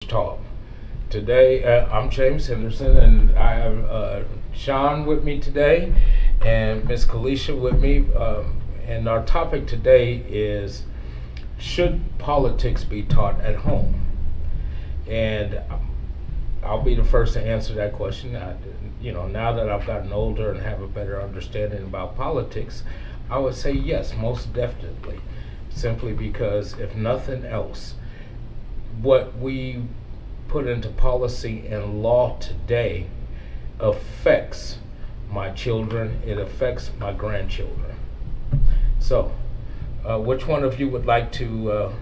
PushTalk. Today, I'm James Henderson, and I have Sean with me today, and Miss Kalisha with me. And our topic today is: should politics be taught at home? And I'll be the first to answer that question. Now that I've gotten older and have a better understanding about politics, I would say yes, most definitely. Simply because, if nothing else, what we put into policy and law today affects my children, it affects my grandchildren. So, which one of you would like to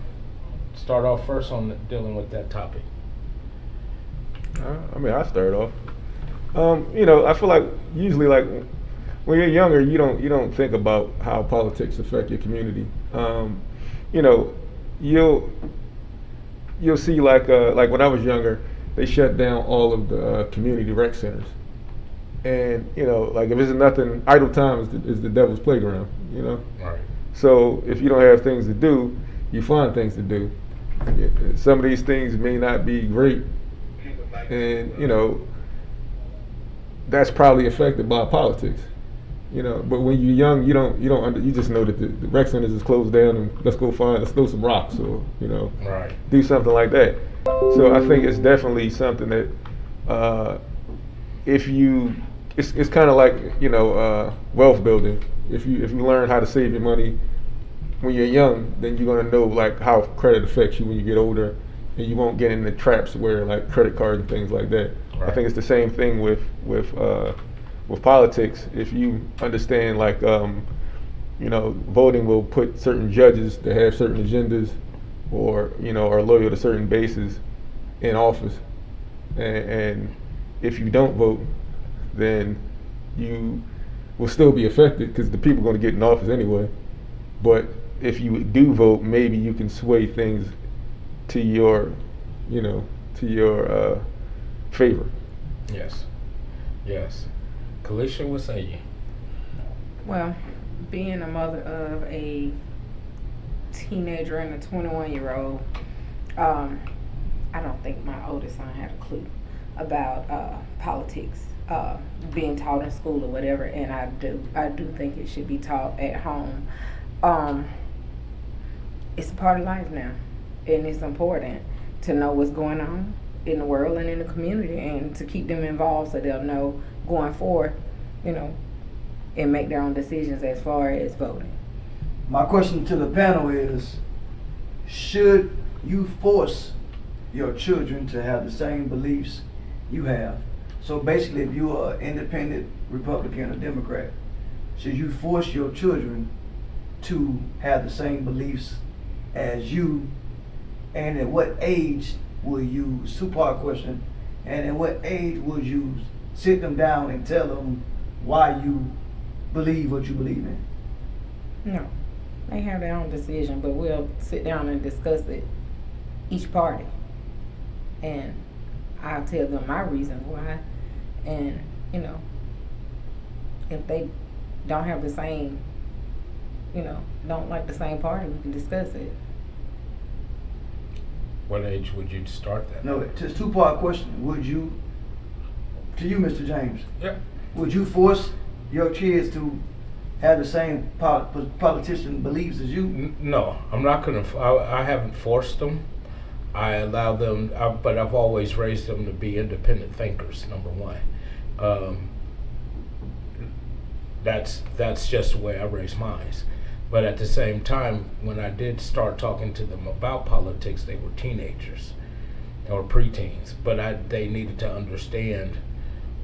start off first on dealing with that topic? I start off. I feel like usually, like when you're younger, you don't think about how politics affect your community. You'll see like when I was younger, they shut down all of the community rec centers, and like if it's nothing, idle time is the devil's playground. Right. So if you don't have things to do, you find things to do. Some of these things may not be great, and that's probably affected by politics. But when you're young, you just know that the rec centers is closed down, and let's throw some rocks, or Right. do something like that. So I think it's definitely something that it's kind of like wealth building. If you learn how to save your money when you're young, then you're gonna know like how credit affects you when you get older, and you won't get into traps where like credit cards and things like that. Right. I think it's the same thing with politics. If you understand like voting will put certain judges that have certain agendas, or are loyal to certain bases in office, and if you don't vote, then you will still be affected because the people are going to get in office anyway. But if you do vote, maybe you can sway things to your favor. Yes. Kalisha, what say you? Well, being a mother of a teenager and a 21-year-old, I don't think my oldest son had a clue about politics being taught in school or whatever, and I do think it should be taught at home. It's a part of life now, and it's important to know what's going on in the world and in the community, and to keep them involved so they'll know going forward, and make their own decisions as far as voting. My question to the panel is, should you force your children to have the same beliefs you have? So basically, if you are an independent Republican or Democrat, should you force your children to have the same beliefs as you? And at what age will you, two-part question, and at what age would you sit them down and tell them why you believe what you believe in? No, they have their own decision, but we'll sit down and discuss it, each party, and I'll tell them my reasons why. And if they don't have the same, don't like the same party, we can discuss it. What age would you start that? No, it's a two-part question. Would you, to you, Mr. James, Yeah. would you force your kids to have the same politician beliefs as you? No, I'm not going to. I haven't forced them. I allow them, but I've always raised them to be independent thinkers. Number one, that's just the way I raise mine. But at the same time, when I did start talking to them about politics, they were teenagers or preteens. But they needed to understand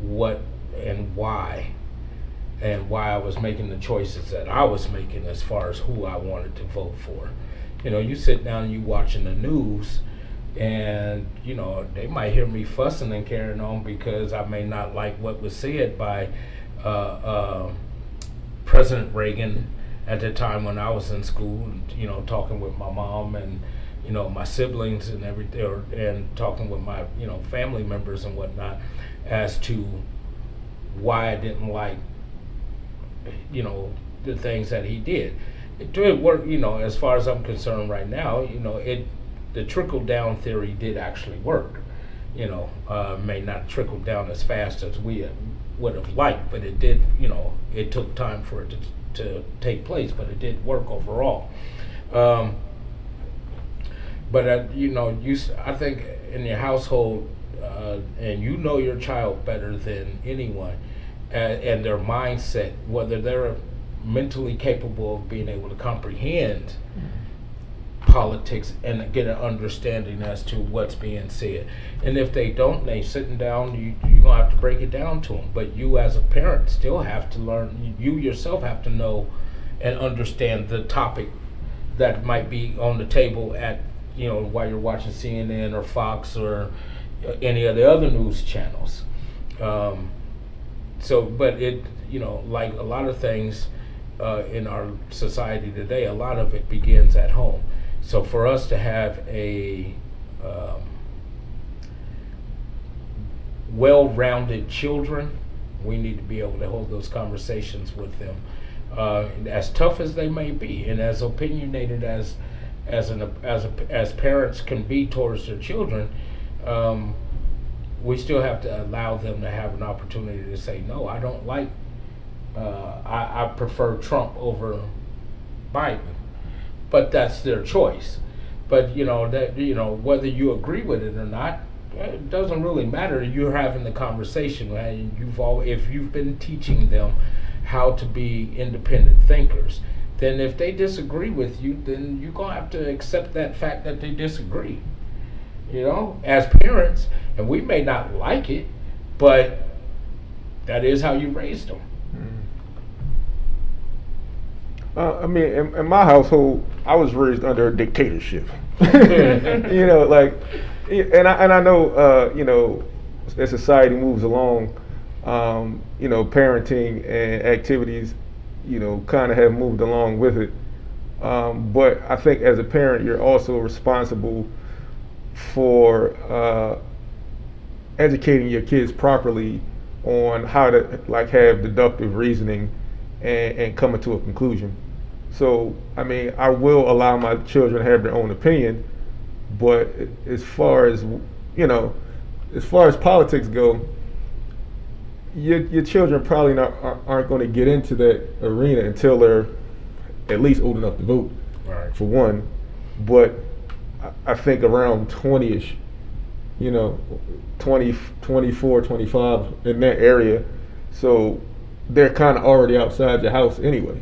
what and why I was making the choices that I was making as far as who I wanted to vote for. You sit down and you watching the news, and they might hear me fussing and carrying on because I may not like what was said by President Reagan at the time when I was in school, talking with my mom and my siblings and everything, and talking with my family members and whatnot, as to why I didn't like the things that he did. It did work, as far as I'm concerned right now. the trickle down theory did actually work. May not trickle down as fast as we would have liked, but it did. It took time for it to take place, but it did work overall. But I think in your household, and your child better than anyone, and their mindset, whether they're mentally capable of being able to comprehend politics and get an understanding as to what's being said. And if they don't, they sitting down, you're gonna have to break it down to them. But you as a parent still have to learn, you yourself have to know and understand the topic that might be on the table at, while you're watching CNN or Fox or any of the other news channels. But it, like a lot of things in our society today, a lot of it begins at home. So for us to have a well-rounded children, we need to be able to hold those conversations with them, as tough as they may be, and as opinionated as parents can be towards their children. We still have to allow them to have an opportunity to say, no, I don't like. I prefer Trump over Biden. But that's their choice. But whether you agree with it or not, it doesn't really matter. You're having the conversation, and if you've been teaching them how to be independent thinkers, then if they disagree with you, then you're gonna have to accept that fact that they disagree. As parents, and we may not like it, but that is how you raised them. I mean, in my household, I was raised under a dictatorship. And I know, as society moves along, parenting and activities, kind of have moved along with it. But I think as a parent, you're also responsible for educating your kids properly on how to have deductive reasoning and coming to a conclusion. So, I mean, I will allow my children to have their own opinion, but as far as politics go, your children probably aren't going to get into that arena until they're at least old enough to vote, right, for one. But I think around 20-ish, 20, 24, 25, in that area. So they're kind of already outside your house anyway,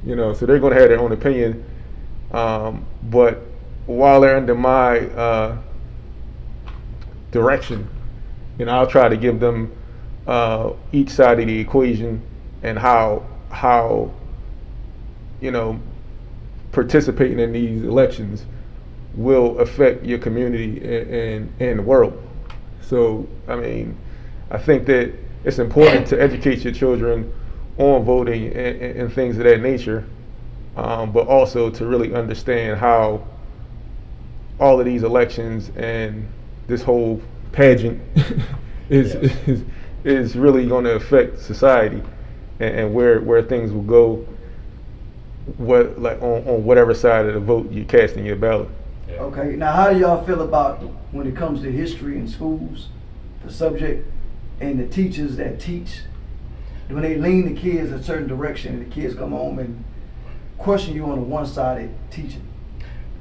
so they're going to have their own opinion. But while they're under my direction, I'll try to give them each side of the equation and how participating in these elections will affect your community and the world. So, I mean, I think that it's important to educate your children on voting and things of that nature, but also to really understand how all of these elections and this whole pageant is really going to affect society and where things will go, on whatever side of the vote you're casting your ballot. Yeah. Okay, now how do y'all feel about when it comes to history in schools, the subject, and the teachers that teach, when they lean the kids a certain direction and the kids come home and question you on a one-sided teaching?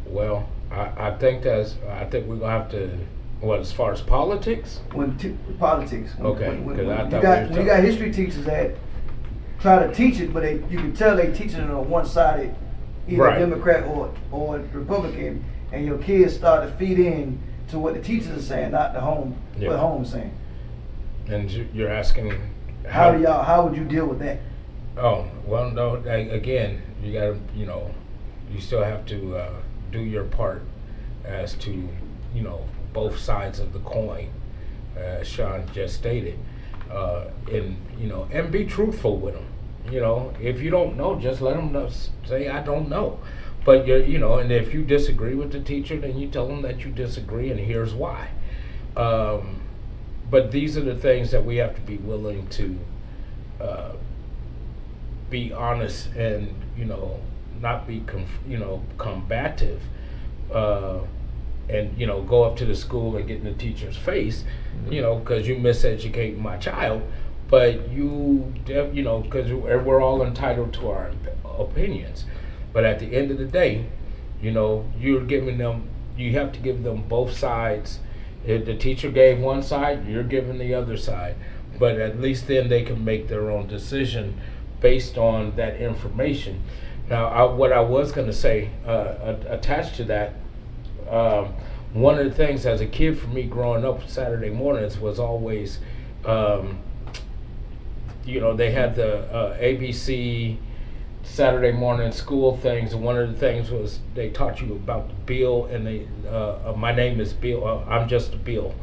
Well, I think we're gonna have to. What, as far as politics? Politics. Okay, When because you got history teachers that try to teach it, but you can tell they teaching it on a one-sided, either right, Democrat or Republican, and your kids start to feed in to what the teachers are saying, not what home is saying. And you're asking how would you deal with that? Oh, well, no. Again, you got to, you still have to do your part as to, both sides of the coin, as Sean just stated, and be truthful with them. If you don't know, just let them know, say I don't know. But and if you disagree with the teacher, then you tell them that you disagree, and here's why. But these are the things that we have to be willing to be honest and not be combative. and go up to the school and get in the teacher's face, because you miseducating my child. But because we're all entitled to our opinions. But at the end of the day, you're giving them. You have to give them both sides. If the teacher gave one side, you're giving the other side. But at least then they can make their own decision based on that information. Now, what I was going to say, attached to that, one of the things as a kid for me growing up Saturday mornings was always, they had the ABC Saturday morning school things, and one of the things was they taught you about the bill, and my name is Bill, I'm just a Bill.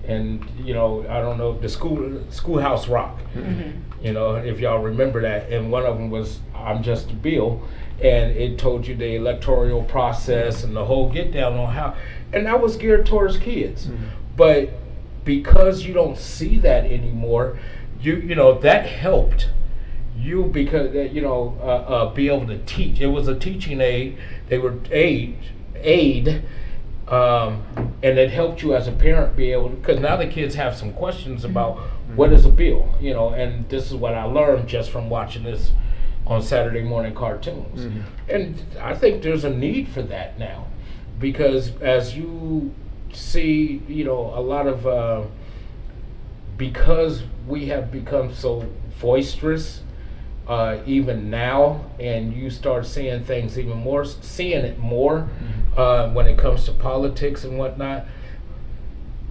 And I don't know, the Schoolhouse Rock. If y'all remember that, and one of them was I'm just a Bill, and it told you the electoral process and the whole get down on how, and that was geared towards kids. But because you don't see that anymore, that helped you because be able to teach. It was a teaching aid. They were aid. And it helped you as a parent be able to, because now the kids have some questions about what is a bill, and this is what I learned just from watching this on Saturday morning cartoons. And I think there's a need for that now, because as you see, a lot of, because we have become so boisterous, even now, and you start seeing things even more, seeing it more when it comes to politics and whatnot,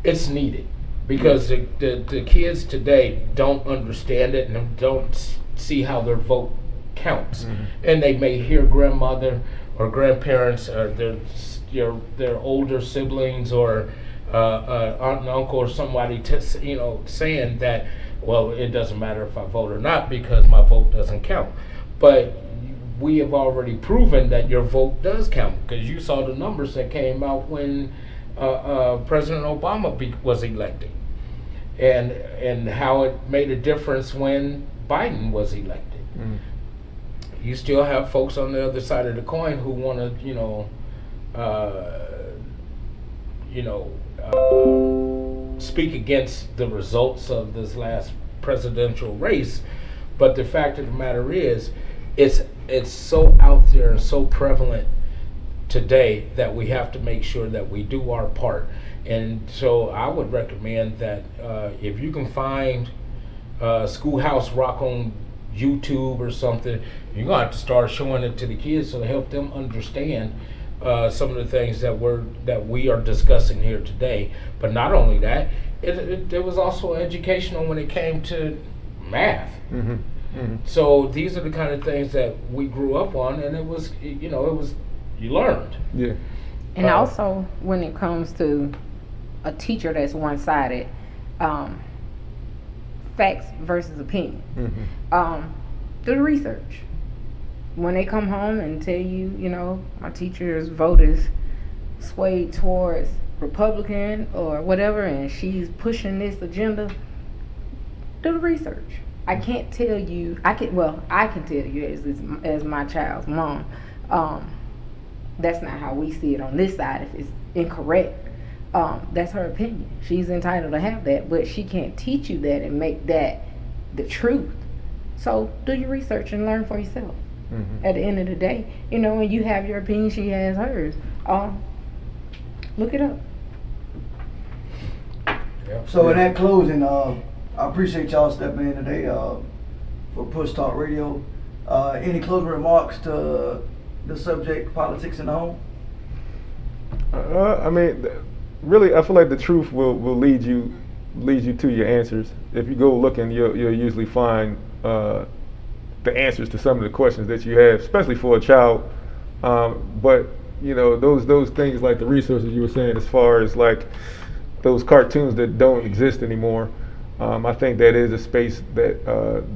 it's needed because the kids today don't understand it and don't see how their vote counts. And they may hear grandmother or grandparents or their older siblings or aunt and uncle or somebody saying that, well, it doesn't matter if I vote or not because my vote doesn't count. But we have already proven that your vote does count, because you saw the numbers that came out when President Obama was elected, and how it made a difference when Biden was elected. You still have folks on the other side of the coin who want to, speak against the results of this last presidential race. But the fact of the matter is, it's so out there and so prevalent today that we have to make sure that we do our part. And so I would recommend that if you can find Schoolhouse Rock on YouTube or something, you're gonna have to start showing it to the kids to help them understand some of the things that we are discussing here today. But not only that, it was also educational when it came to math. So these are the kind of things that we grew up on, and it was you learned. Yeah. And also when it comes to a teacher that's one-sided, facts versus opinion. Do the research. When they come home and tell you, my teacher's vote is swayed towards Republican or whatever, and she's pushing this agenda, do the research. I can't tell you. I can tell you as my child's mom. That's not how we see it on this side. If it's incorrect, that's her opinion. She's entitled to have that, but she can't teach you that and make that the truth. So do your research and learn for yourself. At the end of the day, when you have your opinion, she has hers. Look it up. So in that closing, I appreciate y'all stepping in today for Push Talk Radio. Any closing remarks to the subject, politics in the home? I mean, really, I feel like the truth will lead you to your answers. If you go looking, you'll usually find the answers to some of the questions that you have, especially for a child. But those things like the resources you were saying, as far as like those cartoons that don't exist anymore, I think that is a space that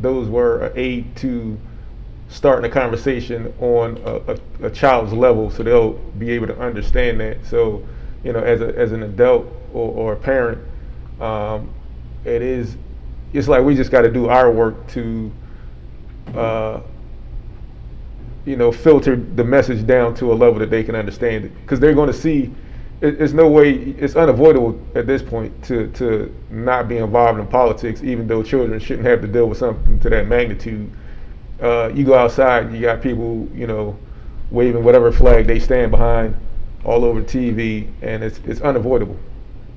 those were an aid to starting a conversation on a child's level, so they'll be able to understand that. So, as an adult or a parent, it's like we just got to do our work to filter the message down to a level that they can understand it, because they're going to see it's no way, it's unavoidable at this point to not be involved in politics, even though children shouldn't have to deal with something to that magnitude. You go outside, you got people, waving whatever flag they stand behind all over TV, and it's unavoidable.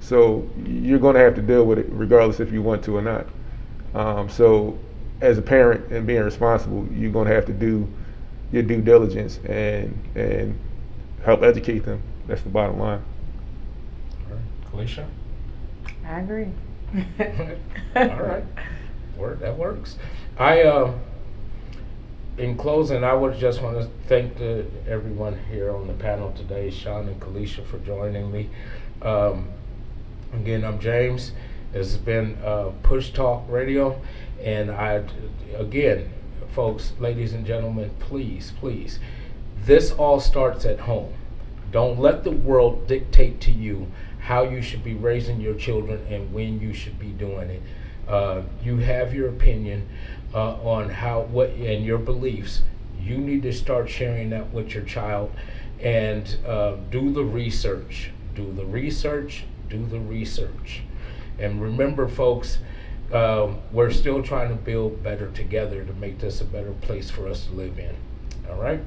So you're going to have to deal with it regardless if you want to or not. So as a parent and being responsible, you're going to have to do your due diligence and help educate them. That's the bottom line. All right. Kalisha? I agree. All right. That works. In closing, I would just want to thank everyone here on the panel today, Sean and Kalisha, for joining me. Again, I'm James. This has been Push Talk Radio, and again, folks, ladies and gentlemen, please, this all starts at home. Don't let the world dictate to you how you should be raising your children and when you should be doing it. You have your opinion on what and your beliefs. You need to start sharing that with your child, and do the research. And remember, folks, we're still trying to build better together to make this a better place for us to live in. All right?